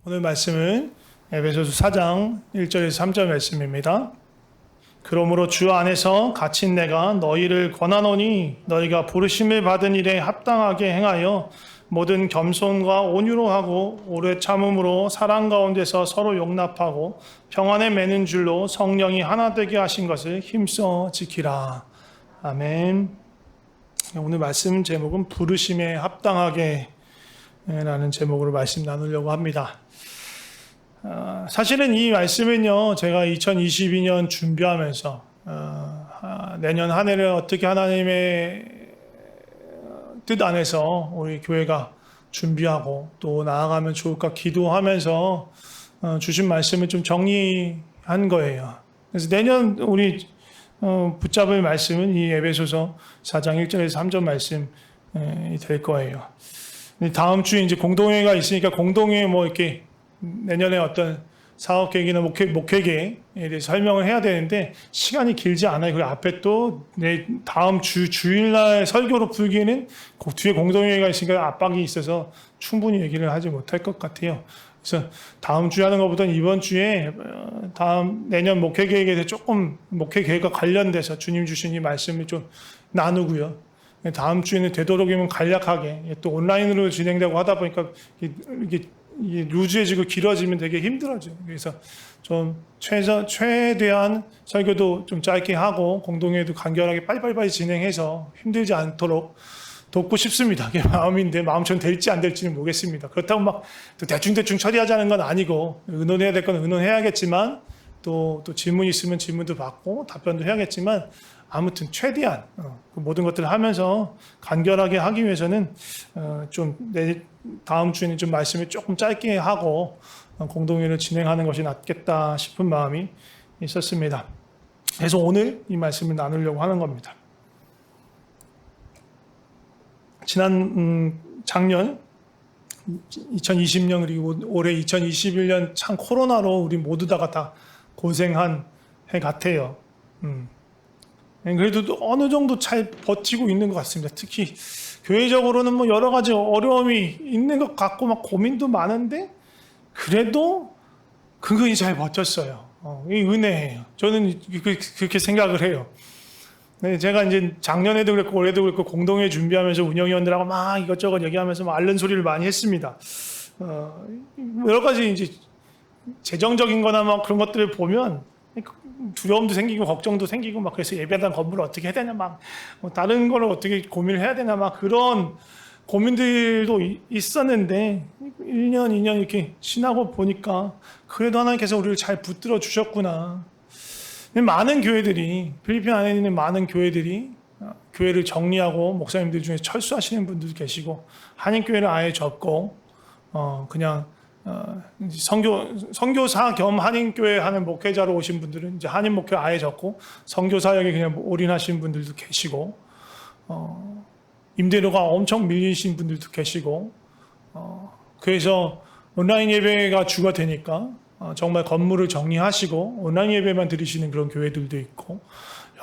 오늘 말씀은 에베소서 4장 1절에서 3절 말씀입니다. 그러므로 주 안에서 갇힌 내가 너희를 권하노니 너희가 부르심을 받은 일에 합당하게 행하여 모든 겸손과 온유로 하고 오래 참음으로 사랑 가운데서 서로 용납하고 평안에 매는 줄로 성령이 하나 되게 하신 것을 힘써 지키라. 아멘. 오늘 말씀 제목은 부르심에 합당하게 라는 제목으로 말씀 나누려고 합니다. 사실은 이 말씀은요, 제가 2022년 준비하면서 내년 한 해를 어떻게 하나님의 뜻 안에서 우리 교회가 준비하고 또 나아가면 좋을까 기도하면서 주신 말씀을 좀 정리한 거예요. 그래서 내년 우리 붙잡을 말씀은 이 에베소서 4장 1절에서 3절 말씀이 될 거예요. 다음 주에 이제 공동회가 있으니까 공동회 뭐 이렇게 내년에 어떤 사업 계획이나 목회 계획에 대해서 설명을 해야 되는데 시간이 길지 않아요. 그 앞에 또 내 다음 주일날 설교로 풀기에는 그 뒤에 공동회가 있으니까 압박이 있어서 충분히 얘기를 하지 못할 것 같아요. 그래서 다음 주에 하는 것보다는 이번 주에 다음 내년 목회 계획에 대해서 조금 목회 계획과 관련돼서 주님 주신 이 말씀을 좀 나누고요. 다음 주에는 되도록이면 간략하게 또 온라인으로 진행되고 하다 보니까 이게 루즈해지고 길어지면 되게 힘들어져요. 그래서 좀 최대한 설교도 좀 짧게 하고 공동회도 간결하게 빨리빨리 진행해서 힘들지 않도록 돕고 싶습니다. 그게 마음인데 마음처럼 될지 안 될지는 모르겠습니다. 그렇다고 막 대충 처리하자는 건 아니고 의논해야 될 건 의논해야겠지만 또 질문 있으면 질문도 받고 답변도 해야겠지만 아무튼 최대한 그 모든 것들을 하면서 간결하게 하기 위해서는 좀 다음 주에는 좀 말씀을 조금 짧게 하고 공동회를 진행하는 것이 낫겠다 싶은 마음이 있었습니다. 그래서 오늘 이 말씀을 나누려고 하는 겁니다. 작년 2020년 그리고 올해 2021년 참 코로나로 우리 모두 다 고생한 해 같아요. 그래도 어느 정도 잘 버티고 있는 것 같습니다. 특히 교회적으로는 뭐 여러 가지 어려움이 있는 것 같고 막 고민도 많은데 그래도 그거이 잘 버텼어요. 이 은혜예요. 저는 그렇게 생각을 해요. 네, 제가 이제 작년에도 그랬고 올해도 그랬고 공동회 준비하면서 운영위원들하고 막 이것저것 얘기하면서 막 앓는 소리를 많이 했습니다. 여러 가지 이제 재정적인 거나 막 그런 것들을 보면 두려움도 생기고 걱정도 생기고 막 그래서 예배당 건물을 어떻게 해야 되냐 막 다른 거를 어떻게 고민을 해야 되나 막 그런 고민들도 있었는데 1년, 2년 이렇게 지나고 보니까 그래도 하나님께서 우리를 잘 붙들어 주셨구나. 많은 교회들이 필리핀 안에 있는 많은 교회들이 교회를 정리하고 목사님들 중에 철수하시는 분들도 계시고 한인교회를 아예 접고 그냥 선교사 겸 한인교회 하는 목회자로 오신 분들은 이제 한인 목회 아예 접고 선교사역에 그냥 올인하신 분들도 계시고 임대료가 엄청 밀리신 분들도 계시고 그래서 온라인 예배가 주가 되니까 정말 건물을 정리하시고 온라인 예배만 드리시는 그런 교회들도 있고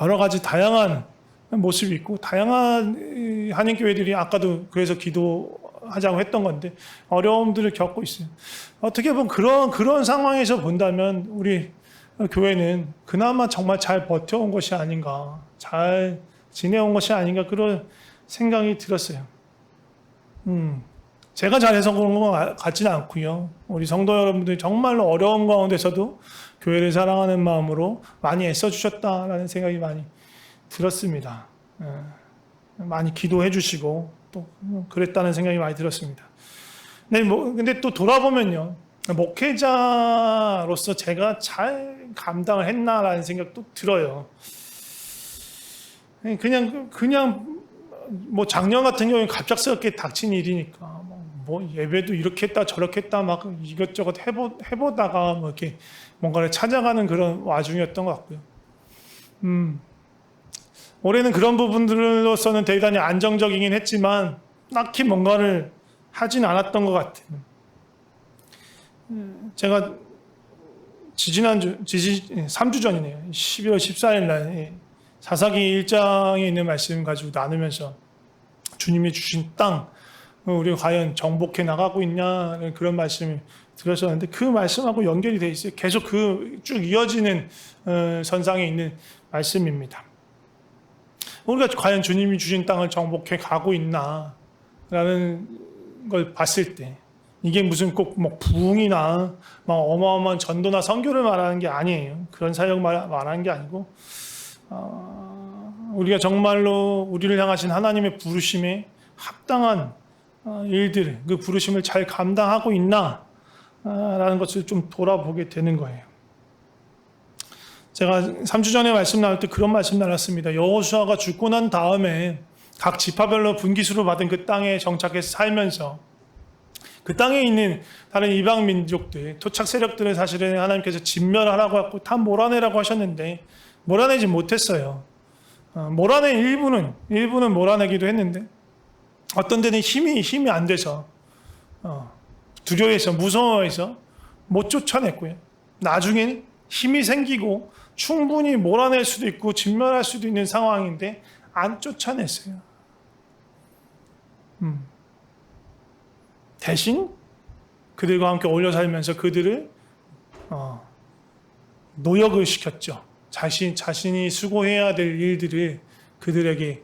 여러 가지 다양한 모습이 있고 다양한 한인교회들이 아까도 그래서 기도하자고 했던 건데 어려움들을 겪고 있어요. 어떻게 보면 그런 상황에서 본다면 우리 교회는 그나마 정말 잘 버텨온 것이 아닌가, 잘 지내온 것이 아닌가 그런 생각이 들었어요. 제가 잘해서 그런 것 같지는 않고요. 우리 성도 여러분들이 정말로 어려운 가운데서도 교회를 사랑하는 마음으로 많이 애써주셨다라는 생각이 많이 들었습니다. 많이 기도해 주시고 또 그랬다는 생각이 많이 들었습니다. 근데 또 돌아보면요. 목회자로서 제가 잘 감당을 했나라는 생각도 들어요. 그냥 뭐 작년 같은 경우에 갑작스럽게 닥친 일이니까 뭐 예배도 이렇게 했다 저렇게 했다 막 이것저것 해보다가 뭐 이렇게 뭔가를 찾아가는 그런 와중이었던 것 같고요. 올해는 그런 부분들로서는 대단히 안정적이긴 했지만 딱히 뭔가를 하진 않았던 것 같아요. 제가 3주 전이네요. 12월 14일 날 사사기 1장에 있는 말씀 가지고 나누면서 주님이 주신 땅 우리가 과연 정복해 나가고 있냐 그런 말씀을 들으셨는데 그 말씀하고 연결이 돼 있어요. 계속 그 쭉 이어지는 선상에 있는 말씀입니다. 우리가 과연 주님이 주신 땅을 정복해 가고 있나 라는 걸 봤을 때 이게 무슨 꼭 뭐 부흥이나 막 어마어마한 전도나 선교를 말하는 게 아니에요. 그런 사역 말하는 게 아니고 우리가 정말로 우리를 향하신 하나님의 부르심에 합당한 일들, 그 부르심을 잘 감당하고 있나 라는 것을 좀 돌아보게 되는 거예요. 제가 3주 전에 말씀 나눌 때 그런 말씀 나눴습니다. 여호수아가 죽고 난 다음에 각 지파별로 분기수로 받은 그 땅에 정착해서 살면서 그 땅에 있는 다른 이방 민족들, 토착 세력들을 사실은 하나님께서 진멸하라고 하고 다 몰아내라고 하셨는데 몰아내지 못했어요. 몰아낸 일부는 몰아내기도 했는데 어떤 데는 힘이 안 돼서 두려워해서 무서워해서 못 쫓아냈고요. 나중에는 힘이 생기고 충분히 몰아낼 수도 있고 진멸할 수도 있는 상황인데 안 쫓아냈어요. 대신 그들과 함께 어울려 살면서 그들을 노역을 시켰죠. 자신이 수고해야 될 일들을 그들에게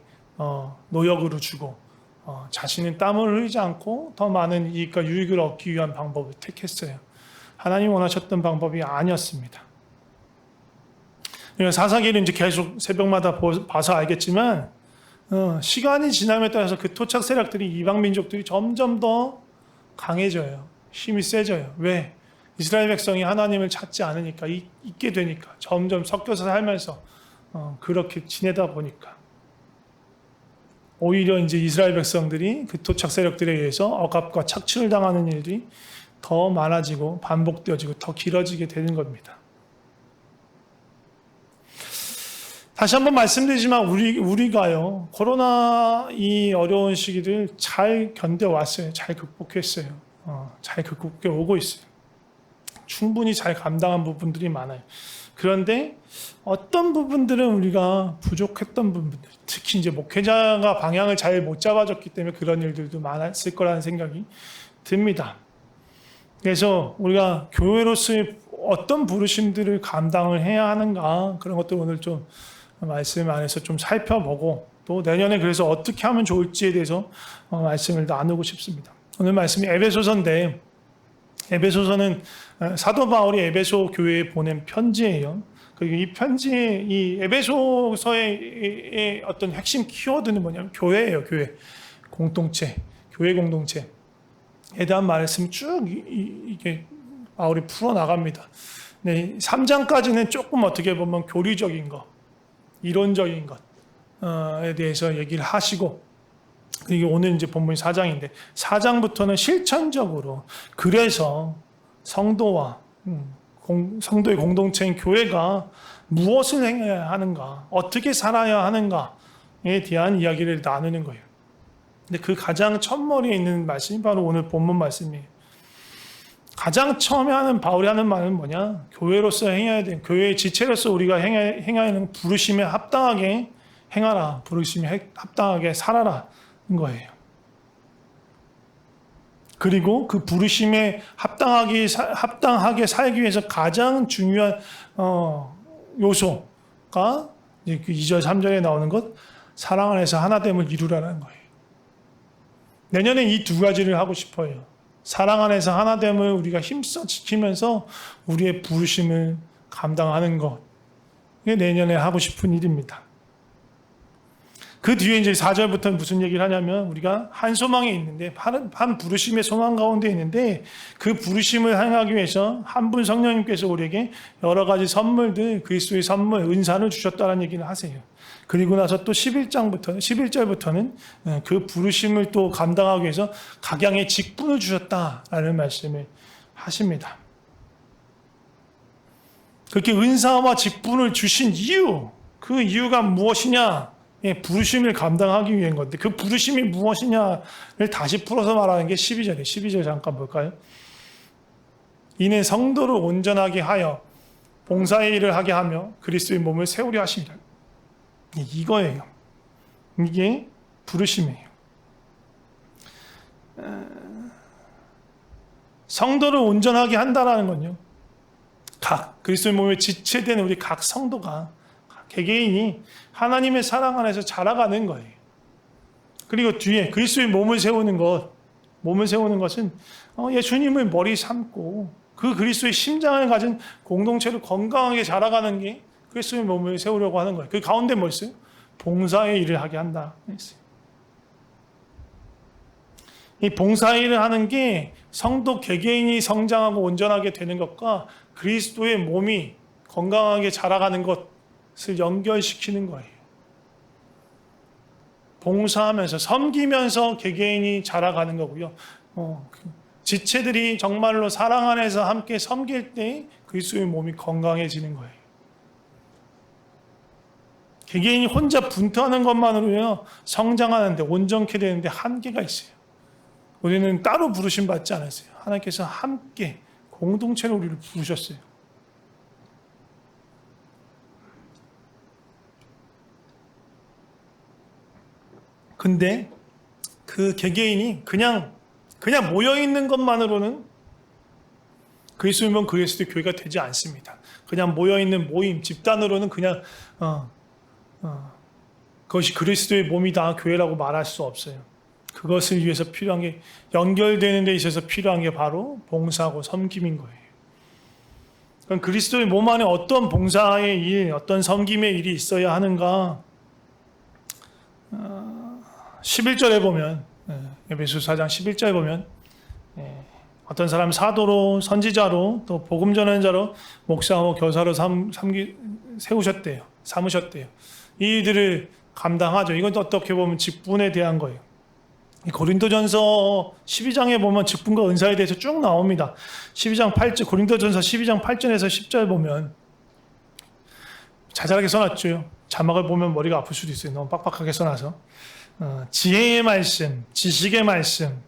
노역으로 주고 자신은 땀을 흘리지 않고 더 많은 이익과 유익을 얻기 위한 방법을 택했어요. 하나님이 원하셨던 방법이 아니었습니다. 사사기를 이제 계속 새벽마다 봐서 알겠지만 시간이 지남에 따라서 그 토착 세력들이 이방 민족들이 점점 더 강해져요. 힘이 세져요. 왜? 이스라엘 백성이 하나님을 찾지 않으니까 있게 되니까 점점 섞여서 살면서 그렇게 지내다 보니까 오히려 이제 이스라엘 백성들이 그 토착 세력들에 의해서 억압과 착취를 당하는 일들이 더 많아지고 반복되어지고 더 길어지게 되는 겁니다. 다시 한번 말씀드리지만 우리가요 코로나 이 어려운 시기를 잘 견뎌왔어요. 잘 극복했어요. 잘 극복해 오고 있어요. 충분히 잘 감당한 부분들이 많아요. 그런데 어떤 부분들은 우리가 부족했던 부분들, 특히 이제 목회자가 방향을 잘 못 잡아줬기 때문에 그런 일들도 많았을 거라는 생각이 듭니다. 그래서 우리가 교회로서의 어떤 부르심들을 감당을 해야 하는가 그런 것들 오늘 좀 말씀 안에서 좀 살펴보고 또 내년에 그래서 어떻게 하면 좋을지에 대해서 말씀을 나누고 싶습니다. 오늘 말씀이 에베소서인데 에베소서는 사도 바울이 에베소 교회에 보낸 편지예요. 그리고 이 편지의 이 에베소서의 어떤 핵심 키워드는 뭐냐면 교회예요. 교회 공동체, 교회 공동체에 대한 말씀 쭉 이게 바울이 풀어 나갑니다. 네, 3장까지는 조금 어떻게 보면 교리적인 것, 이론적인 것에 대해서 얘기를 하시고 그리고 오늘 이제 본문이 4장인데 4장부터는 실천적으로 그래서 성도와 성도의 공동체인 교회가 무엇을 행해야 하는가, 어떻게 살아야 하는가에 대한 이야기를 나누는 거예요. 근데 그 가장 첫머리에 있는 말씀이 바로 오늘 본문 말씀이에요. 가장 처음에 바울이 하는 말은 뭐냐? 교회로서 행해야 돼. 교회의 지체로서 우리가 행해야 하는 부르심에 합당하게 행하라. 부르심에 합당하게 살아라. 거예요. 그리고 그 부르심에 합당하게 살기 위해서 가장 중요한 요소가 2절, 3절에 나오는 것, 사랑 안에서 하나됨을 이루라는 거예요. 내년에 이 두 가지를 하고 싶어요. 사랑 안에서 하나됨을 우리가 힘써 지키면서 우리의 부르심을 감당하는 것. 이게 내년에 하고 싶은 일입니다. 그 뒤에 이제 4절부터는 무슨 얘기를 하냐면 우리가 한 소망에 있는데 한 부르심의 소망 가운데 있는데 그 부르심을 행하기 위해서 한 분 성령님께서 우리에게 여러 가지 선물들 그리스도의 선물 은사를 주셨다는 얘기를 하세요. 그리고 나서 또 11절부터는 그 부르심을 또 감당하기 위해서 각양의 직분을 주셨다라는 말씀을 하십니다. 그렇게 은사와 직분을 주신 이유, 그 이유가 무엇이냐? 부르심을 감당하기 위한 건데 그 부르심이 무엇이냐를 다시 풀어서 말하는 게 12절이에요. 12절 잠깐 볼까요? 이는 성도를 온전하게 하여 봉사의 일을 하게 하며 그리스도의 몸을 세우려 하십니다. 이거예요. 이게 부르심이에요. 성도를 온전하게 한다라는 건요. 각 그리스도의 몸에 지체된 우리 각 성도가 개개인이 하나님의 사랑 안에서 자라가는 거예요. 그리고 뒤에 그리스도의 몸을 세우는 것은 예수님을 머리 삼고 그 그리스도의 심장을 가진 공동체를 건강하게 자라가는 게 그리스도의 몸을 세우려고 하는 거예요. 그 가운데 뭐 있어요? 봉사의 일을 하게 한다 했어요. 이 봉사의 일을 하는 게 성도 개개인이 성장하고 온전하게 되는 것과 그리스도의 몸이 건강하게 자라가는 것을 연결시키는 거예요. 봉사하면서 섬기면서 개개인이 자라가는 거고요. 지체들이 정말로 사랑 안에서 함께 섬길 때 그리스도의 몸이 건강해지는 거예요. 개개인이 혼자 분투하는 것만으로요 성장하는데 온전케 되는데 한계가 있어요. 우리는 따로 부르심 받지 않았어요. 하나님께서 함께 공동체로 우리를 부르셨어요. 근데 그 개개인이 그냥 모여있는 것만으로는 그리스도의 몸 그리스도의 교회가 되지 않습니다. 그냥 모여있는 모임, 집단으로는 그냥 그것이 그리스도의 몸이다, 교회라고 말할 수 없어요. 그것을 위해서 필요한 게, 연결되는 데 있어서 필요한 게 바로 봉사하고 섬김인 거예요. 그럼 그리스도의 몸 안에 어떤 봉사의 일, 어떤 섬김의 일이 있어야 하는가? 11절에 보면, 에베소 4장 11절에 보면, 어떤 사람 사도로, 선지자로, 또 복음 전하자로, 목사하고 교사로 세우셨대요. 삼으셨대요. 이 일들을 감당하죠. 이건 어떻게 보면 직분에 대한 거예요. 고린도전서 12장에 보면 직분과 은사에 대해서 쭉 나옵니다. 12장 8절, 고린도전서 12장 8절에서 10절 보면 자잘하게 써놨죠. 자막을 보면 머리가 아플 수도 있어요. 너무 빡빡하게 써놔서. 지혜의 말씀, 지식의 말씀,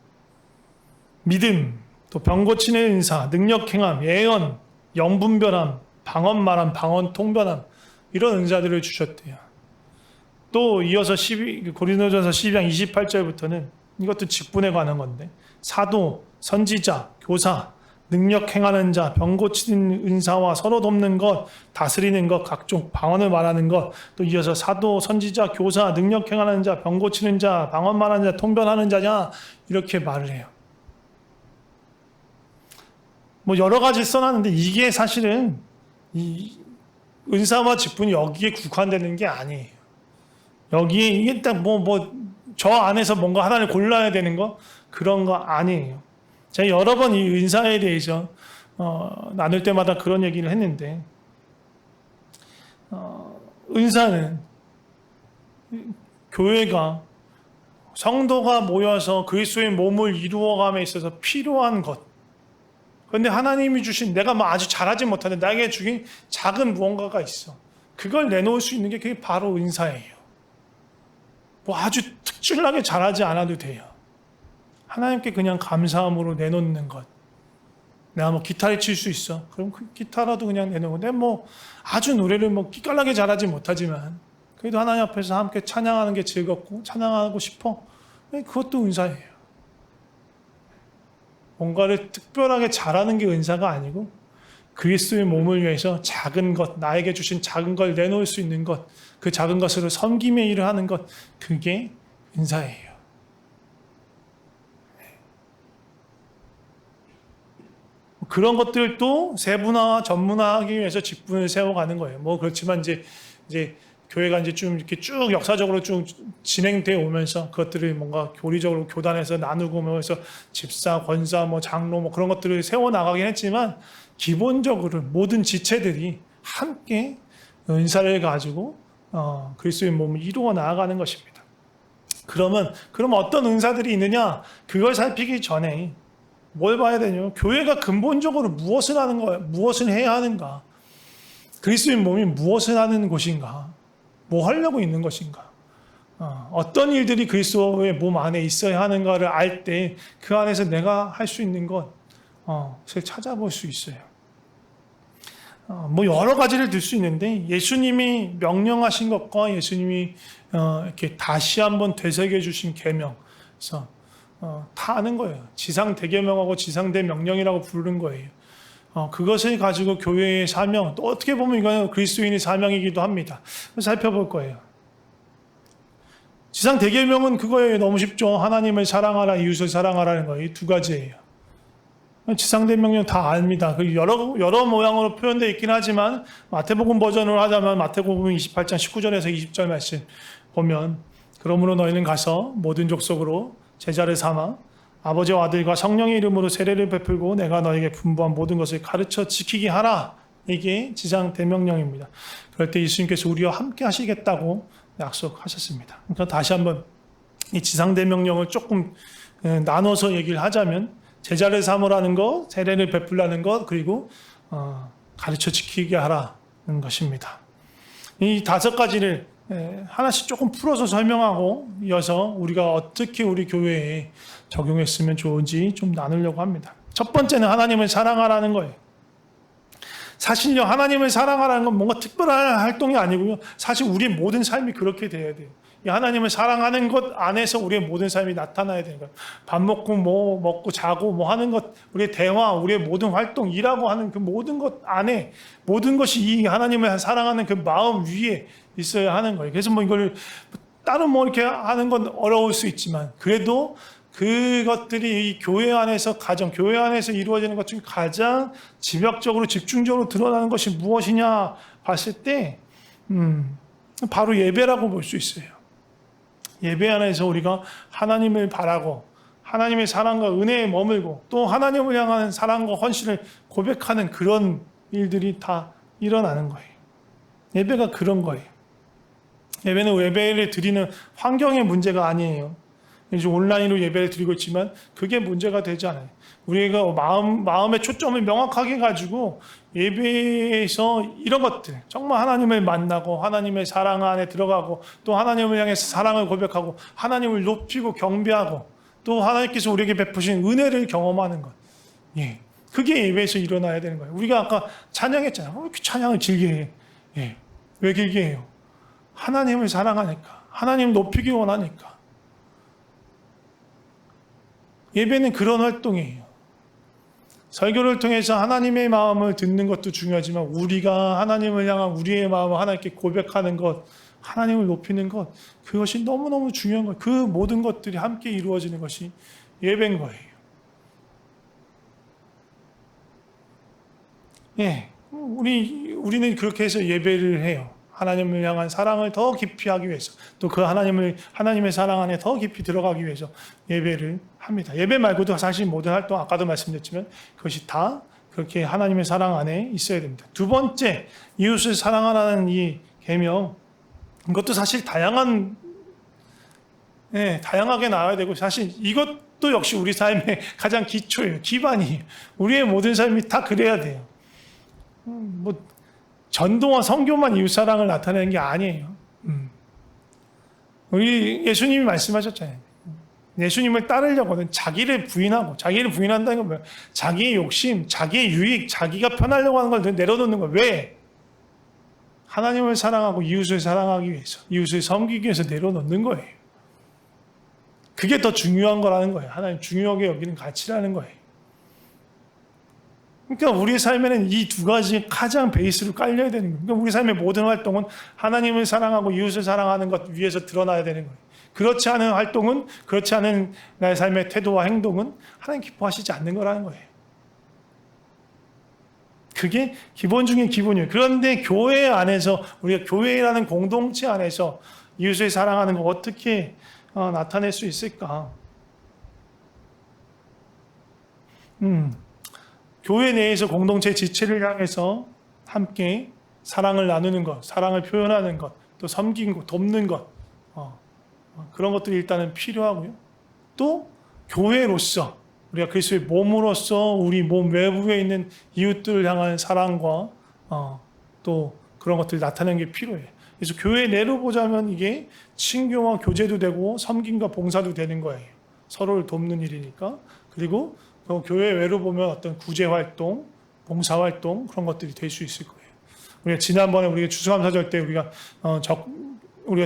믿음, 또 병 고치는 은사, 능력 행함, 예언, 영분별함, 방언 말함, 방언 통변함, 이런 은사들을 주셨대요. 또 이어서 고린도전서 12장 28절부터는 이것도 직분에 관한 건데, 사도, 선지자, 교사, 능력 행하는 자, 병 고치는 은사와 서로 돕는 것, 다스리는 것, 각종 방언을 말하는 것, 또 이어서 사도, 선지자, 교사, 능력 행하는 자, 병 고치는 자, 방언 말하는 자, 통변하는 자냐, 이렇게 말을 해요. 뭐 여러 가지 써놨는데 이게 사실은 이 은사와 직분이 여기에 국한되는 게 아니에요. 여기에 이게 딱 저 안에서 뭔가 하나를 골라야 되는 거, 그런 거 아니에요. 제가 여러 번 이 은사에 대해서 나눌 때마다 그런 얘기를 했는데, 은사는 교회가, 성도가 모여서 그리스도의 몸을 이루어감에 있어서 필요한 것. 그런데 하나님이 주신, 내가 아주 잘하지 못하는데 나에게 주신 작은 무언가가 있어. 그걸 내놓을 수 있는 게 그게 바로 은사예요. 아주 특출나게 잘하지 않아도 돼요. 하나님께 그냥 감사함으로 내놓는 것. 내가 기타를 칠 수 있어. 그럼 그 기타라도 그냥 내놓고, 내가 아주 노래를 기깔나게 잘하지 못하지만 그래도 하나님 앞에서 함께 찬양하는 게 즐겁고 찬양하고 싶어. 그것도 은사예요. 뭔가를 특별하게 잘하는 게 은사가 아니고 그리스도의 몸을 위해서 작은 것, 나에게 주신 작은 걸 내놓을 수 있는 것, 그 작은 것으로 섬김의 일을 하는 것, 그게 은사예요. 그런 것들도 세분화와 전문화하기 위해서 직분을 세워가는 거예요. 그렇지만 이제 교회가 이제 좀 이렇게 쭉 역사적으로 쭉 진행되어 오면서 그것들을 뭔가 교리적으로 교단에서 나누고 해서 집사, 권사, 장로 그런 것들을 세워 나가긴 했지만 기본적으로 모든 지체들이 함께 은사를 가지고 그리스도의 몸을 이루어 나아가는 것입니다. 그럼 어떤 은사들이 있느냐? 그걸 살피기 전에 뭘 봐야 되냐? 교회가 근본적으로 무엇을 하는 거야? 무엇을 해야 하는가? 그리스도의 몸이 무엇을 하는 곳인가? 뭐 하려고 있는 것인가? 어떤 일들이 그리스도의 몸 안에 있어야 하는가를 알 때 그 안에서 내가 할 수 있는 것을 찾아볼 수 있어요. 여러 가지를 들 수 있는데 예수님이 명령하신 것과 예수님이 이렇게 다시 한번 되새겨 주신 계명, 그래서 다 아는 거예요. 지상대계명하고 지상대명령이라고 부르는 거예요. 그것을 가지고 교회의 사명, 또 어떻게 보면 이거는 그리스도인의 사명이기도 합니다. 살펴볼 거예요. 지상대계명은 그거예요. 너무 쉽죠. 하나님을 사랑하라, 이웃을 사랑하라는 거예요. 이 두 가지예요. 지상대명령 다 압니다. 여러 모양으로 표현되어 있긴 하지만 마태복음 버전으로 하자면 마태복음 28장 19절에서 20절 말씀 보면 그러므로 너희는 가서 모든 족속으로 제자를 삼아 아버지와 아들과 성령의 이름으로 세례를 베풀고 내가 너에게 분부한 모든 것을 가르쳐 지키게 하라. 이게 지상대명령입니다. 그럴 때 예수님께서 우리와 함께 하시겠다고 약속하셨습니다. 그러니까 다시 한번 이 지상대명령을 조금 나눠서 얘기를 하자면 제자를 삼으라는 것, 세례를 베풀라는 것, 그리고 가르쳐 지키게 하라는 것입니다. 이 5가지를 하나씩 조금 풀어서 설명하고 이어서 우리가 어떻게 우리 교회에 적용했으면 좋은지 좀 나누려고 합니다. 첫 번째는 하나님을 사랑하라는 거예요. 사실요, 하나님을 사랑하라는 건 뭔가 특별한 활동이 아니고요. 사실 우리의 모든 삶이 그렇게 돼야 돼요. 이 하나님을 사랑하는 것 안에서 우리의 모든 삶이 나타나야 되는 거예요. 밥 먹고 뭐 먹고 자고 뭐 하는 것, 우리의 대화, 우리의 모든 활동, 일하고 하는 그 모든 것 안에 모든 것이 이 하나님을 사랑하는 그 마음 위에 있어야 하는 거예요. 그래서 뭐 이걸 다른 뭐 이렇게 하는 건 어려울 수 있지만 그래도 그것들이 이 교회 안에서 교회 안에서 이루어지는 것 중에 가장 집약적으로 집중적으로 드러나는 것이 무엇이냐 봤을 때 바로 예배라고 볼 수 있어요. 예배 안에서 우리가 하나님을 바라고 하나님의 사랑과 은혜에 머물고 또 하나님을 향한 사랑과 헌신을 고백하는 그런 일들이 다 일어나는 거예요. 예배가 그런 거예요. 예배는 예배를 드리는 환경의 문제가 아니에요. 이제 온라인으로 예배를 드리고 있지만 그게 문제가 되지 않아요. 우리가 마음의 초점을 명확하게 가지고 예배에서 이런 것들, 정말 하나님을 만나고 하나님의 사랑 안에 들어가고 또 하나님을 향해서 사랑을 고백하고 하나님을 높이고 경배하고 또 하나님께서 우리에게 베푸신 은혜를 경험하는 것. 예. 그게 예배에서 일어나야 되는 거예요. 우리가 아까 찬양했잖아요. 왜 이렇게 찬양을 길게 해? 예. 왜 길게 해요? 하나님을 사랑하니까. 하나님을 높이기 원하니까. 예배는 그런 활동이에요. 설교를 통해서 하나님의 마음을 듣는 것도 중요하지만 우리가 하나님을 향한 우리의 마음을 하나님께 고백하는 것, 하나님을 높이는 것, 그것이 너무너무 중요한 거예요. 그 모든 것들이 함께 이루어지는 것이 예배인 거예요. 예, 우리는 그렇게 해서 예배를 해요. 하나님을 향한 사랑을 더 깊이 하기 위해서 또 그 하나님의 사랑 안에 더 깊이 들어가기 위해서 예배를 합니다. 예배 말고도 사실 모든 활동 아까도 말씀드렸지만 그것이 다 그렇게 하나님의 사랑 안에 있어야 됩니다. 두 번째, 이웃을 사랑하라는 이 계명, 이것도 사실 다양하게 나와야 되고 사실 이것도 역시 우리 삶의 가장 기초예요. 기반이에요. 우리의 모든 삶이 다 그래야 돼요. 전도와 선교만 이웃사랑을 나타내는 게 아니에요. 우리 예수님이 말씀하셨잖아요. 예수님을 따르려고는 자기를 부인한다는 건 뭐예요? 자기의 욕심, 자기의 유익, 자기가 편하려고 하는 걸 내려놓는 거예요. 왜? 하나님을 사랑하고 이웃을 사랑하기 위해서, 이웃을 섬기기 위해서 내려놓는 거예요. 그게 더 중요한 거라는 거예요. 하나님 중요하게 여기는 가치라는 거예요. 그러니까 우리의 삶에는 이 두 가지 가장 베이스로 깔려야 되는 거예요. 그러니까 우리 삶의 모든 활동은 하나님을 사랑하고 이웃을 사랑하는 것 위에서 드러나야 되는 거예요. 그렇지 않은 활동은, 그렇지 않은 나의 삶의 태도와 행동은 하나님 기뻐하시지 않는 거라는 거예요. 그게 기본 중에 기본이에요. 그런데 교회 안에서, 우리가 교회라는 공동체 안에서 이웃을 사랑하는 거 어떻게 나타낼 수 있을까? 교회 내에서 공동체 지체를 향해서 함께 사랑을 나누는 것, 사랑을 표현하는 것, 또 섬기는 것, 돕는 것, 그런 것들이 일단은 필요하고요. 또 교회로서 우리가 그리스도의 몸으로서 우리 몸 외부에 있는 이웃들을 향한 사랑과 또 그런 것들이 나타나는 게 필요해요. 그래서 교회 내로 보자면 이게 친교와 교제도 되고 섬김과 봉사도 되는 거예요. 서로를 돕는 일이니까. 그리고 교회 외로 보면 어떤 구제활동, 봉사활동 그런 것들이 될 수 있을 거예요. 우리가 지난번에 우리가 추수감사절 때 우리가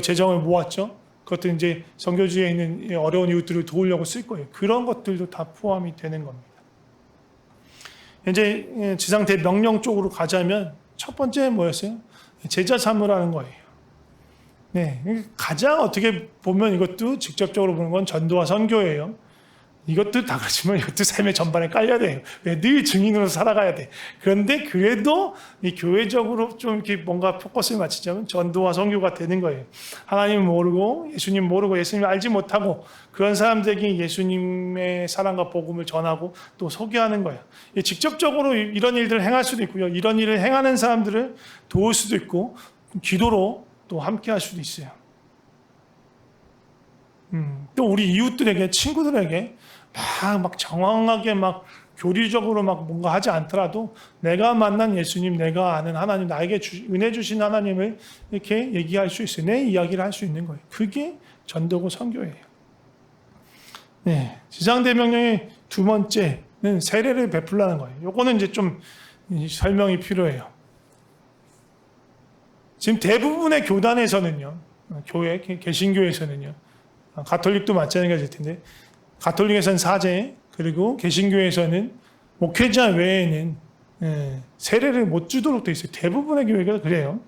재정을 모았죠. 그것도 이제 선교지에 있는 어려운 이웃들을 도우려고 쓸 거예요. 그런 것들도 다 포함이 되는 겁니다. 이제 지상 대명령 쪽으로 가자면 첫 번째 뭐였어요? 제자 삼으라는 거예요. 네, 가장 어떻게 보면 이것도 직접적으로 보는 건 전도와 선교예요. 이것도 다 그렇지만 이것도 삶의 전반에 깔려야 돼요. 왜? 늘 증인으로 살아가야 돼. 그런데 그래도 이 교회적으로 좀 이렇게 뭔가 포커스를 맞추자면 전도와 선교가 되는 거예요. 하나님 모르고 예수님 모르고 예수님 알지 못하고 그런 사람들에게 예수님의 사랑과 복음을 전하고 또 소개하는 거예요. 직접적으로 이런 일들을 행할 수도 있고요. 이런 일을 행하는 사람들을 도울 수도 있고 기도로 또 함께 할 수도 있어요. 또 우리 이웃들에게 친구들에게 막 정확하게 막 교리적으로 막 뭔가 하지 않더라도 내가 만난 예수님, 내가 아는 하나님, 나에게 은혜 주신 하나님을 이렇게 얘기할 수 있어요. 내 이야기를 할 수 있는 거예요. 그게 전도고 선교예요. 네, 지상대명령의 두 번째는 세례를 베풀라는 거예요. 요거는 이제 좀 설명이 필요해요. 지금 대부분의 교단에서는요, 교회, 개신교에서는요, 가톨릭도 마찬가지일 텐데, 가톨릭에서는 사제, 그리고 개신교에서는 목회자 외에는 세례를 못 주도록 되어 있어요. 대부분의 교회가 그래요.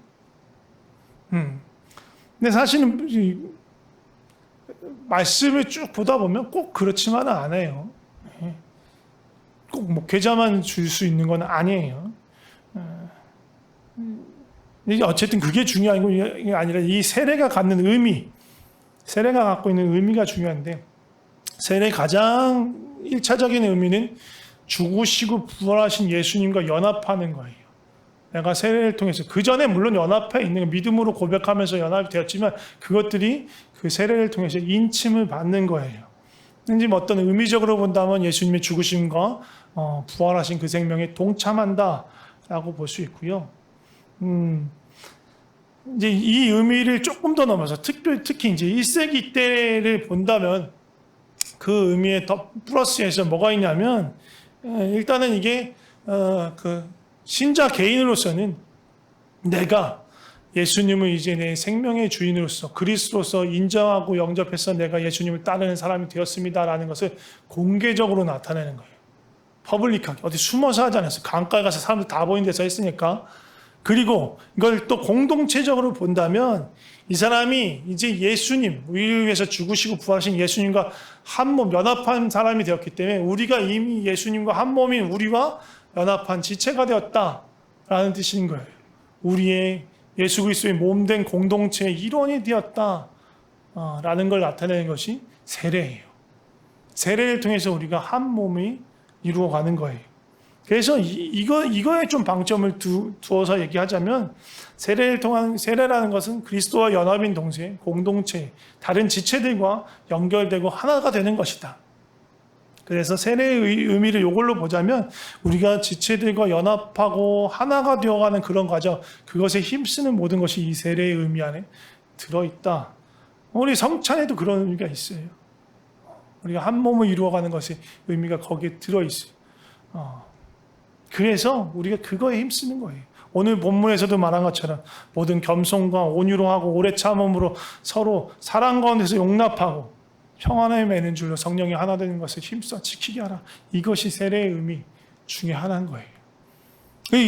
근데 사실은 말씀을 쭉 보다 보면 꼭 그렇지만은 않아요. 꼭 목회자만 줄 수 있는 건 아니에요. 어쨌든 그게 중요한 게 아니라 이 세례가 갖는 의미, 세례가 갖고 있는 의미가 중요한데, 세례의 가장 1차적인 의미는 죽으시고 부활하신 예수님과 연합하는 거예요. 내가 세례를 통해서, 그 전에 물론 연합해 있는 믿음으로 고백하면서 연합이 되었지만 그것들이 그 세례를 통해서 인침을 받는 거예요. 이제 어떤 의미적으로 본다면 예수님의 죽으심과 부활하신 그 생명에 동참한다라고 볼 수 있고요. 이제 이 의미를 조금 더 넘어서 특히 이제 1세기 때를 본다면 그 의미에 더 플러스해서 뭐가 있냐면 일단은 이게 그 신자 개인으로서는 내가 예수님을 이제 내 생명의 주인으로서 그리스도로서 인정하고 영접해서 내가 예수님을 따르는 사람이 되었습니다라는 것을 공개적으로 나타내는 거예요. 퍼블릭하게 어디 숨어서 하지 않았어요. 강가에 가서 사람들 다 보이는 데서 했으니까. 그리고 이걸 또 공동체적으로 본다면 이 사람이 이제 예수님, 우리를 위해서 죽으시고 부활하신 예수님과 한 몸, 연합한 사람이 되었기 때문에 우리가 이미 예수님과 한 몸인 우리와 연합한 지체가 되었다라는 뜻인 거예요. 우리의 예수 그리스도의 몸된 공동체의 일원이 되었다라는 걸 나타내는 것이 세례예요. 세례를 통해서 우리가 한 몸이 이루어가는 거예요. 그래서 이거에 좀 방점을 두어서 얘기하자면 세례를 통한 세례라는 것은 그리스도와 연합인 동시에 공동체, 다른 지체들과 연결되고 하나가 되는 것이다. 그래서 세례의 의미를 이걸로 보자면 우리가 지체들과 연합하고 하나가 되어가는 그런 과정, 그것에 힘쓰는 모든 것이 이 세례의 의미 안에 들어있다. 우리 성찬에도 그런 의미가 있어요. 우리가 한 몸을 이루어가는 것이 의미가 거기에 들어있어요. 그래서 우리가 그거에 힘쓰는 거예요. 오늘 본문에서도 말한 것처럼 모든 겸손과 온유로 하고 오래 참음으로 서로 사랑 가운데서 용납하고 평안에 매는 줄로 성령이 하나 되는 것을 힘써 지키게 하라. 이것이 세례의 의미 중에 하나인 거예요.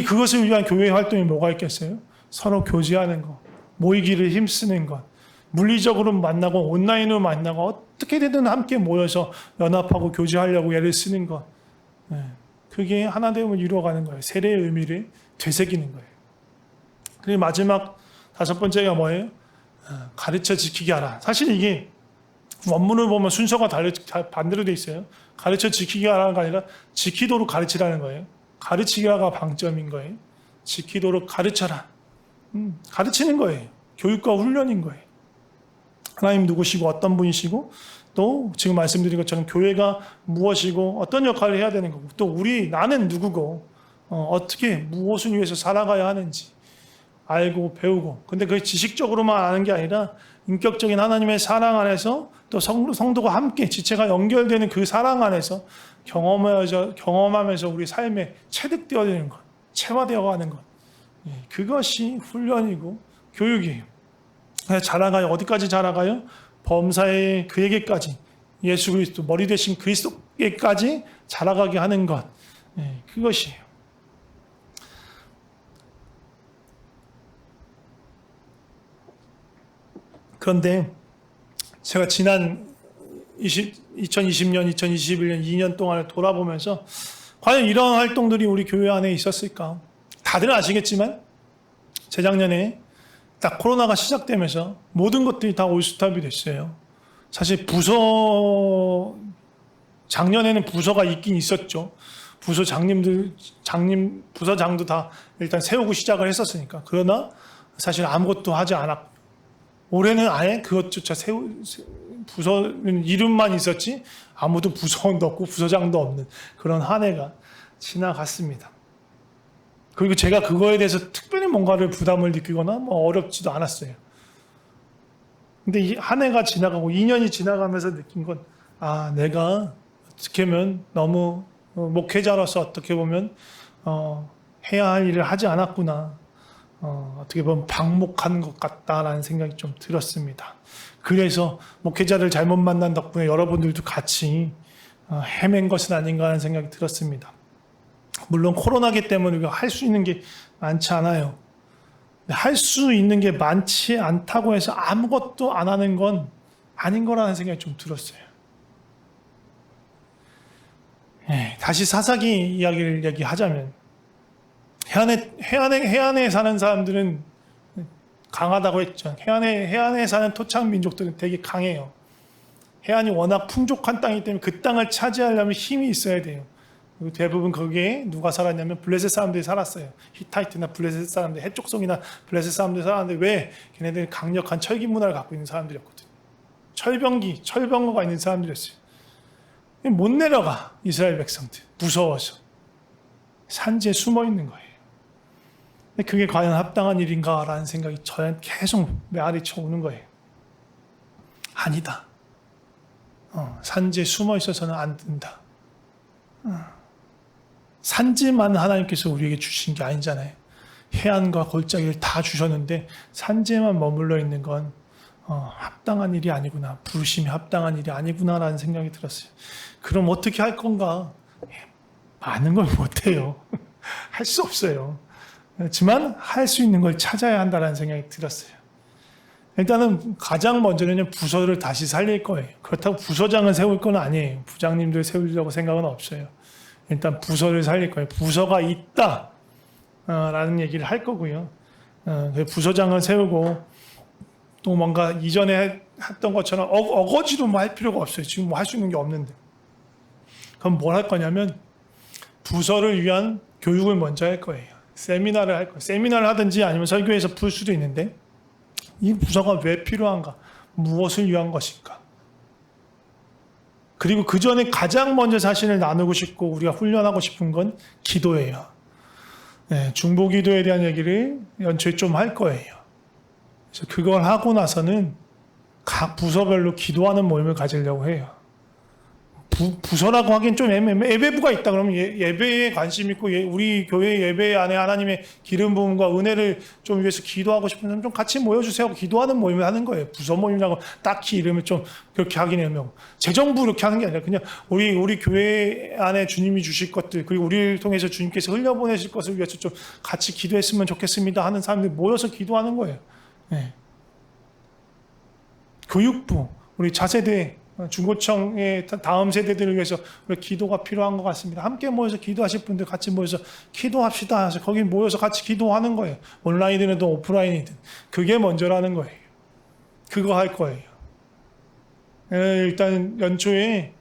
그것을 위한 교회 활동이 뭐가 있겠어요? 서로 교제하는 것, 모이기를 힘쓰는 것, 물리적으로 만나고 온라인으로 만나고 어떻게든 함께 모여서 연합하고 교제하려고 애를 쓰는 것. 그게 하나됨을 이루어가는 거예요. 세례의 의미를 되새기는 거예요. 그리고 마지막 다섯 번째가 뭐예요? 가르쳐 지키게 하라. 사실 이게 원문을 보면 순서가 반대로 돼 있어요. 가르쳐 지키게 하라가 아니라 지키도록 가르치라는 거예요. 가르치기가 방점인 거예요. 지키도록 가르쳐라. 가르치는 거예요. 교육과 훈련인 거예요. 하나님 누구시고 어떤 분이시고 또 지금 말씀드린 것처럼 교회가 무엇이고 어떤 역할을 해야 되는 거고 또 나는 누구고 어떻게 무엇을 위해서 살아가야 하는지 알고 배우고 근데 그게 지식적으로만 아는 게 아니라 인격적인 하나님의 사랑 안에서 또 성도가 함께 지체가 연결되는 그 사랑 안에서 경험하면서 우리 삶에 체득되어지는 것, 체화되어가는 것 그것이 훈련이고 교육이에요. 자라가요. 어디까지 자라가요? 범사에 그에게까지 예수 그리스도 머리 되신 그리스도에게까지 자라가게 하는 것, 그것이에요. 그런데 제가 지난 2020년, 2021년 2년 동안을 돌아보면서 과연 이런 활동들이 우리 교회 안에 있었을까? 다들 아시겠지만 재작년에 딱 코로나가 시작되면서 모든 것들이 다 올스톱이 됐어요. 사실 작년에는 부서가 있긴 있었죠. 부서장도 다 일단 세우고 시작을 했었으니까. 그러나 사실 아무것도 하지 않았고, 올해는 아예 그것조차 부서는 이름만 있었지 아무도 부서원도 없고 부서장도 없는 그런 한 해가 지나갔습니다. 그리고 제가 그거에 대해서 특별히 뭔가를 부담을 느끼거나 어렵지도 않았어요. 근데 이 한 해가 지나가고 2년이 지나가면서 느낀 건, 내가 어떻게 보면 너무 목회자로서 어떻게 보면 해야 할 일을 하지 않았구나. 어떻게 보면 방목한 것 같다라는 생각이 좀 들었습니다. 그래서 목회자를 잘못 만난 덕분에 여러분들도 같이 헤맨 것은 아닌가 하는 생각이 들었습니다. 물론 코로나기 때문에 우리가 할 수 있는 게 많지 않아요. 할 수 있는 게 많지 않다고 해서 아무것도 안 하는 건 아닌 거라는 생각이 좀 들었어요. 다시 사사기 이야기를 얘기하자면, 해안에 사는 사람들은 강하다고 했죠. 해안에 사는 토착 민족들은 되게 강해요. 해안이 워낙 풍족한 땅이기 때문에 그 땅을 차지하려면 힘이 있어야 돼요. 그리고 대부분 거기에 누가 살았냐면 블레셋 사람들이 살았어요. 히타이트나 블레셋 사람들, 해족성이나 블레셋 사람들이 살았는데, 왜? 걔네들은 강력한 철기 문화를 갖고 있는 사람들이었거든요. 철병거가 있는 사람들이었어요. 못 내려가, 이스라엘 백성들. 무서워서. 산지에 숨어 있는 거예요. 근데 그게 과연 합당한 일인가라는 생각이 저한테 계속 메아리쳐 오는 거예요. 아니다. 산지에 숨어 있어서는 안 된다. 산지만 하나님께서 우리에게 주신 게 아니잖아요. 해안과 골짜기를 다 주셨는데 산지에만 머물러 있는 건 합당한 일이 아니구나. 부르심이 합당한 일이 아니구나라는 생각이 들었어요. 그럼 어떻게 할 건가? 많은 걸 못해요. 할 수 없어요. 그렇지만 할 수 있는 걸 찾아야 한다는 생각이 들었어요. 일단은 가장 먼저는 부서를 다시 살릴 거예요. 그렇다고 부서장을 세울 건 아니에요. 부장님들 세우려고 생각은 없어요. 일단 부서를 살릴 거예요. 부서가 있다 라는 얘기를 할 거고요. 부서장을 세우고 또 뭔가 이전에 했던 것처럼 어거지로 할 필요가 없어요. 지금 할 수 있는 게 없는데. 그럼 뭘 할 거냐면 부서를 위한 교육을 먼저 할 거예요. 세미나를 할 거예요. 세미나를 하든지 아니면 설교에서 풀 수도 있는데, 이 부서가 왜 필요한가? 무엇을 위한 것인가? 그리고 그 전에 가장 먼저 사실을 나누고 싶고 우리가 훈련하고 싶은 건 기도예요. 중보 기도에 대한 얘기를 연초에 좀 할 거예요. 그래서 그걸 하고 나서는 각 부서별로 기도하는 모임을 가지려고 해요. 부서라고 하긴 좀 예배부가 있다 그러면 예배에 관심 있고 우리 교회 예배 안에 하나님의 기름 부음과 은혜를 좀 위해서 기도하고 싶은 사람 좀 같이 모여주세요. 기도하는 모임을 하는 거예요. 부서 모임이라고 딱히 이름을 좀 그렇게 하긴 해요. 재정부 이렇게 하는 게 아니라 그냥 우리 교회 안에 주님이 주실 것들, 그리고 우리를 통해서 주님께서 흘려보내실 것을 위해서 좀 같이 기도했으면 좋겠습니다 하는 사람들이 모여서 기도하는 거예요. 교육부, 우리 차세대 중고청의 다음 세대들을 위해서 기도가 필요한 것 같습니다. 함께 모여서 기도하실 분들 같이 모여서 기도합시다 해서 거기 모여서 같이 기도하는 거예요. 온라인이든 오프라인이든. 그게 먼저라는 거예요. 그거 할 거예요. 일단 연초에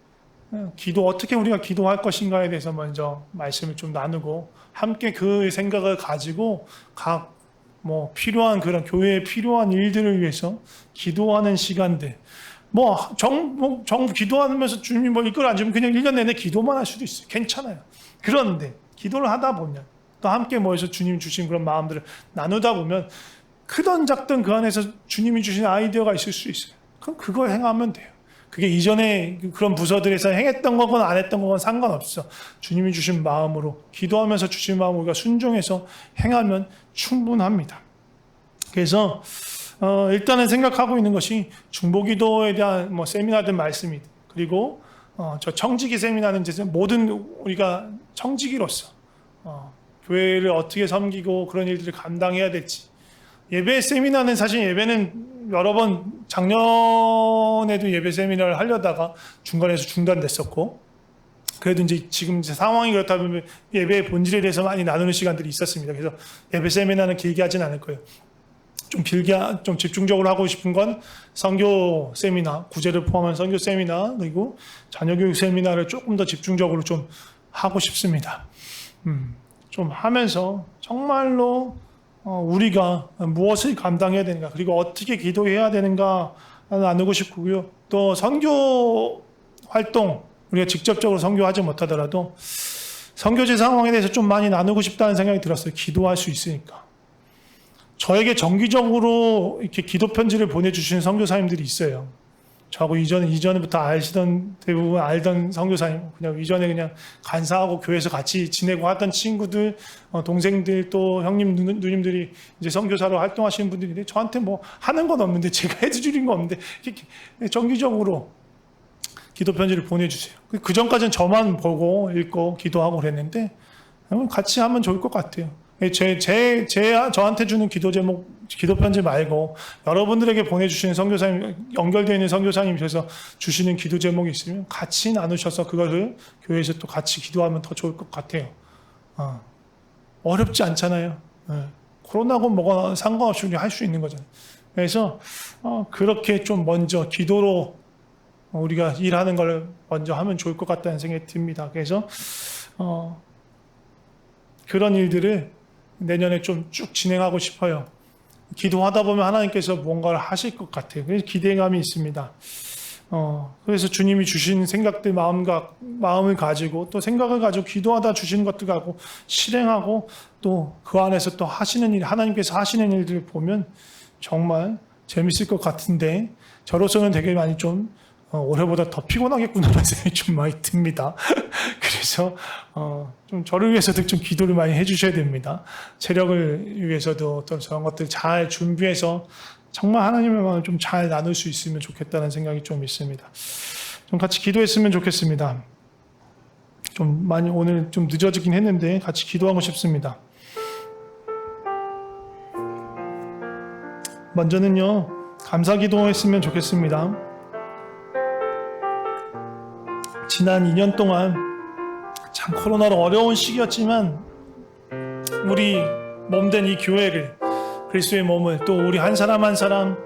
어떻게 우리가 기도할 것인가에 대해서 먼저 말씀을 좀 나누고 함께 그 생각을 가지고 각 필요한 그런 교회에 필요한 일들을 위해서 기도하는 시간들, 기도하면서 주님이 이걸 안 주면 그냥 1년 내내 기도만 할 수도 있어요. 괜찮아요. 그런데 기도를 하다 보면 또 함께 모여서 주님 주신 그런 마음들을 나누다 보면 크든 작든 그 안에서 주님이 주신 아이디어가 있을 수 있어요. 그럼 그걸 행하면 돼요. 그게 이전에 그런 부서들에서 행했던 거건 안 했던 거건 상관없어. 주님이 주신 마음으로 기도하면서 주신 마음으로 우리가 순종해서 행하면 충분합니다. 그래서 일단은 생각하고 있는 것이 중보기도에 대한 뭐 세미나든 말씀이, 그리고 저 청지기 세미나는 이제 모든 우리가 청지기로서 교회를 어떻게 섬기고 그런 일들을 감당해야 될지, 예배 세미나는 사실 예배는 여러 번 작년에도 예배 세미나를 하려다가 중간에서 중단됐었고, 그래도 이제 지금 이제 상황이 그렇다 보면 예배의 본질에 대해서 많이 나누는 시간들이 있었습니다. 그래서 예배 세미나는 길게 하진 않을 거예요. 좀 길게, 좀 집중적으로 하고 싶은 건 선교 세미나, 구제를 포함한 선교 세미나, 그리고 자녀교육 세미나를 조금 더 집중적으로 좀 하고 싶습니다. 좀 하면서 정말로 우리가 무엇을 감당해야 되는가, 그리고 어떻게 기도해야 되는가 나누고 싶고요. 또 선교 활동, 우리가 직접적으로 선교하지 못하더라도 선교제 상황에 대해서 좀 많이 나누고 싶다는 생각이 들었어요. 기도할 수 있으니까. 저에게 정기적으로 이렇게 기도 편지를 보내주시는 선교사님들이 있어요. 저하고 이전부터 아시던, 대부분 알던 선교사님, 그냥 이전에 그냥 간사하고 교회에서 같이 지내고 하던 친구들, 동생들, 또 형님, 누님들이 이제 선교사로 활동하시는 분들인데, 저한테 뭐 하는 건 없는데, 제가 해주는 건 없는데, 이렇게 정기적으로 기도 편지를 보내주세요. 그 전까지는 저만 보고 읽고 기도하고 그랬는데, 같이 하면 좋을 것 같아요. 저한테 주는 기도 제목, 기도 편지 말고 여러분들에게 보내주시는 선교사님, 연결되어 있는 선교사님께서 주시는 기도 제목이 있으면 같이 나누셔서 그것을 교회에서 또 같이 기도하면 더 좋을 것 같아요. 어렵지 않잖아요. 코로나고 뭐가 상관없이 우리 할 수 있는 거잖아요. 그래서 그렇게 좀 먼저 기도로 우리가 일하는 걸 먼저 하면 좋을 것 같다는 생각이 듭니다. 그래서 그런 일들을 내년에 좀 쭉 진행하고 싶어요. 기도하다 보면 하나님께서 뭔가를 하실 것 같아요. 그래서 기대감이 있습니다. 그래서 주님이 주신 생각들, 마음을 가지고 또 생각을 가지고 기도하다 주신 것들 가지고 실행하고 또 그 안에서 또 하시는 일, 하나님께서 하시는 일들을 보면 정말 재밌을 것 같은데, 저로서는 되게 많이 좀 올해보다 더 피곤하겠구나라는 생각이 좀 많이 듭니다. 그래서 좀 저를 위해서도 좀 기도를 많이 해주셔야 됩니다. 체력을 위해서도 또 저런 것들 잘 준비해서 정말 하나님의 마음을 좀 잘 나눌 수 있으면 좋겠다는 생각이 좀 있습니다. 좀 같이 기도했으면 좋겠습니다. 좀 많이 오늘 좀 늦어지긴 했는데 같이 기도하고 싶습니다. 먼저는요, 감사 기도했으면 좋겠습니다. 지난 2년 동안 참 코로나로 어려운 시기였지만 우리 몸된 이 교회를, 그리스도의 몸을, 또 우리 한 사람 한 사람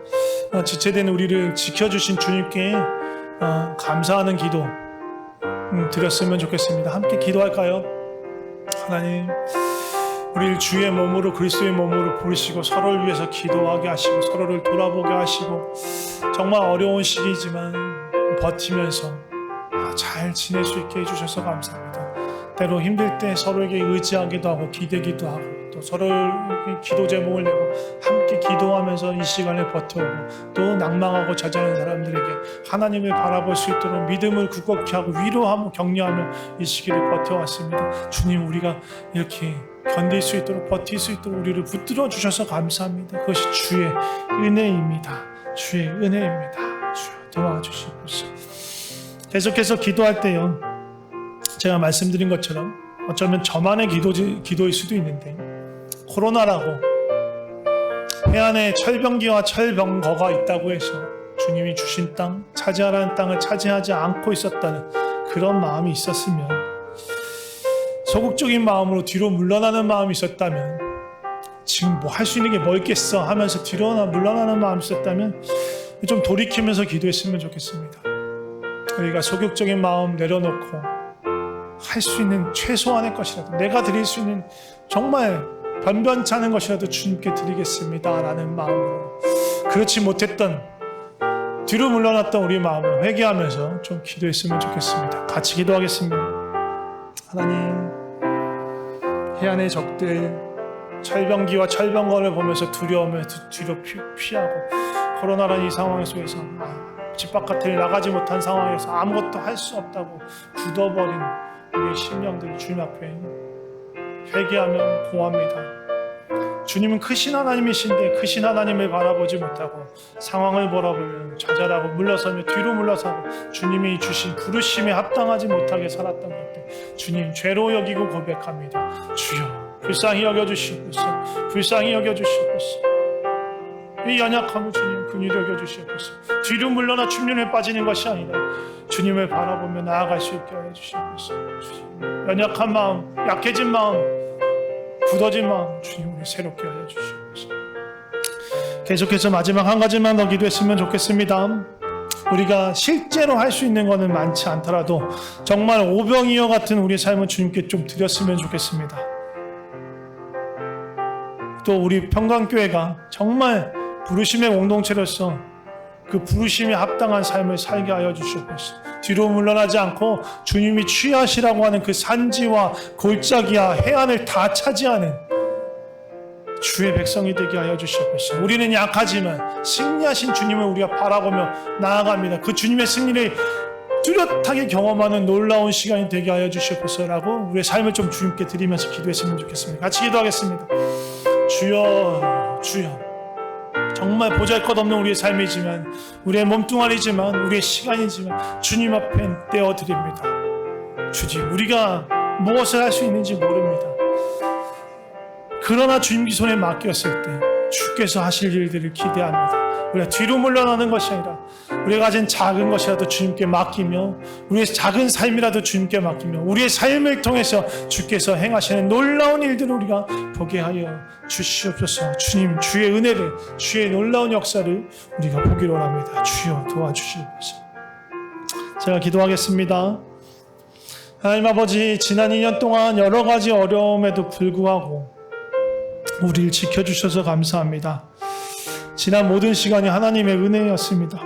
지체된 우리를 지켜주신 주님께 감사하는 기도 드렸으면 좋겠습니다. 함께 기도할까요? 하나님, 우리를 주의 몸으로, 그리스도의 몸으로 부르시고 서로를 위해서 기도하게 하시고 서로를 돌아보게 하시고 정말 어려운 시기지만 버티면서 잘 지낼 수 있게 해주셔서 감사합니다. 때로 힘들 때 서로에게 의지하기도 하고 기대기도 하고 또 서로에게 기도 제목을 내고 함께 기도하면서 이 시간을 버텨오고, 또 낭망하고 좌절하는 사람들에게 하나님을 바라볼 수 있도록 믿음을 굳건케 하고 위로하고 격려하며 이 시기를 버텨왔습니다. 주님, 우리가 이렇게 견딜 수 있도록, 버틸 수 있도록 우리를 붙들어 주셔서 감사합니다. 그것이 주의 은혜입니다. 주의 은혜입니다. 주여 도와주시옵소서. 계속해서 기도할 때요, 제가 말씀드린 것처럼 어쩌면 저만의 기도일 수도 있는데, 코로나라고 해안에 철병기와 철병거가 있다고 해서 주님이 주신 땅, 차지하라는 땅을 차지하지 않고 있었다는 그런 마음이 있었으면, 소극적인 마음으로 뒤로 물러나는 마음이 있었다면, 지금 뭐 할 수 있는 게 뭐 있겠어 하면서 뒤로 물러나는 마음이 있었다면 좀 돌이키면서 기도했으면 좋겠습니다. 우리가 소극적인 마음 내려놓고 할 수 있는 최소한의 것이라도, 내가 드릴 수 있는 정말 변변치 않은 것이라도 주님께 드리겠습니다 라는 마음으로, 그렇지 못했던, 뒤로 물러났던 우리 마음을 회개하면서 좀 기도했으면 좋겠습니다. 같이 기도하겠습니다. 하나님, 해안의 적들, 철병기와 철병거를 보면서 두려움에서 뒤로 피하고 코로나라는 이 상황 속에서 집 바깥에 나가지 못한 상황에서 아무것도 할 수 없다고 굳어버린 우리의 심령들 주님 앞에 회개하며 고합니다. 주님은 크신 하나님이신데 크신 하나님을 바라보지 못하고 상황을 바라보며 좌절하고 물러서며 뒤로 물러서고 주님이 주신 부르심에 합당하지 못하게 살았던 것들, 주님 죄로 여기고 고백합니다. 주여 불쌍히 여겨주시옵소서. 불쌍히 여겨주시옵소서. 이 연약함을 주님 긍휼히 여겨주시옵소서. 뒤로 물러나 중년에 빠지는 것이 아니라 주님을 바라보며 나아갈 수 있게 하여 주시옵소서. 주님, 연약한 마음, 약해진 마음, 굳어진 마음 주님 우리 새롭게 하여 주시옵소서. 계속해서 마지막 한 가지만 더 기도했으면 좋겠습니다. 우리가 실제로 할 수 있는 것은 많지 않더라도 정말 오병이어 같은 우리의 삶을 주님께 좀 드렸으면 좋겠습니다. 또 우리 평강교회가 정말 부르심의 공동체로서 그 부르심에 합당한 삶을 살게 하여 주시옵소서. 뒤로 물러나지 않고 주님이 취하시라고 하는 그 산지와 골짜기와 해안을 다 차지하는 주의 백성이 되게 하여 주시옵소서. 우리는 약하지만 승리하신 주님을 우리가 바라보며 나아갑니다. 그 주님의 승리를 뚜렷하게 경험하는 놀라운 시간이 되게 하여 주시옵소서라고 우리의 삶을 좀 주님께 드리면서 기도했으면 좋겠습니다. 같이 기도하겠습니다. 주여, 주여. 정말 보잘것없는 우리의 삶이지만, 우리의 몸뚱아리지만, 우리의 시간이지만 주님 앞에 떼어드립니다. 주님, 우리가 무엇을 할 수 있는지 모릅니다. 그러나 주님 손에 맡겼을 때 주께서 하실 일들을 기대합니다. 우리가 뒤로 물러나는 것이 아니라 우리가 가진 작은 것이라도 주님께 맡기며, 우리의 작은 삶이라도 주님께 맡기며, 우리의 삶을 통해서 주께서 행하시는 놀라운 일들을 우리가 보게 하여 주시옵소서. 주님, 주의 은혜를, 주의 놀라운 역사를 우리가 보기로 합니다. 주여 도와주시옵소서. 제가 기도하겠습니다. 하나님 아버지, 지난 2년 동안 여러 가지 어려움에도 불구하고 우리를 지켜주셔서 감사합니다. 지난 모든 시간이 하나님의 은혜였습니다.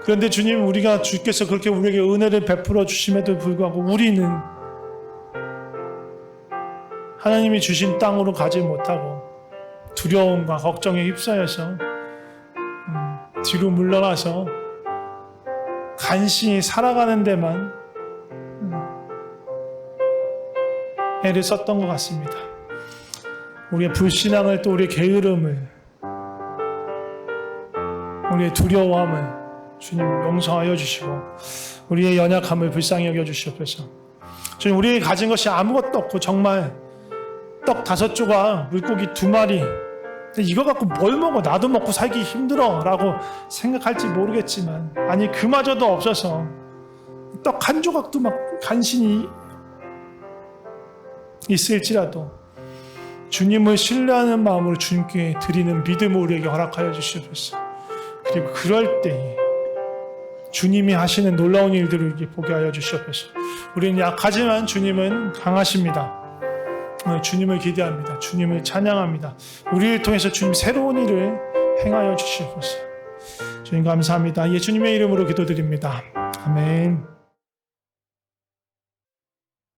그런데 주님, 우리가 주께서 그렇게 우리에게 은혜를 베풀어 주심에도 불구하고 우리는 하나님이 주신 땅으로 가지 못하고 두려움과 걱정에 휩싸여서 뒤로 물러나서 간신히 살아가는 데만 애를 썼던 것 같습니다. 우리의 불신앙을, 또 우리의 게으름을, 우리의 두려워함을 주님 용서하여 주시고 우리의 연약함을 불쌍히 여겨 주시옵소서. 주님, 우리가 가진 것이 아무것도 없고 정말 떡 5조각, 물고기 2마리, 이거 갖고 뭘 먹어, 나도 먹고 살기 힘들어 라고 생각할지 모르겠지만, 아니 그마저도 없어서 떡 1조각도 막 간신히 있을지라도 주님을 신뢰하는 마음으로 주님께 드리는 믿음을 우리에게 허락하여 주시옵소서. 그리고 그럴 때에 주님이 하시는 놀라운 일들을 우리에게 보게 하여 주시옵소서. 우리는 약하지만 주님은 강하십니다. 주님을 기대합니다. 주님을 찬양합니다. 우리를 통해서 주님 새로운 일을 행하여 주시옵소서. 주님 감사합니다. 예수님의 이름으로 기도드립니다. 아멘.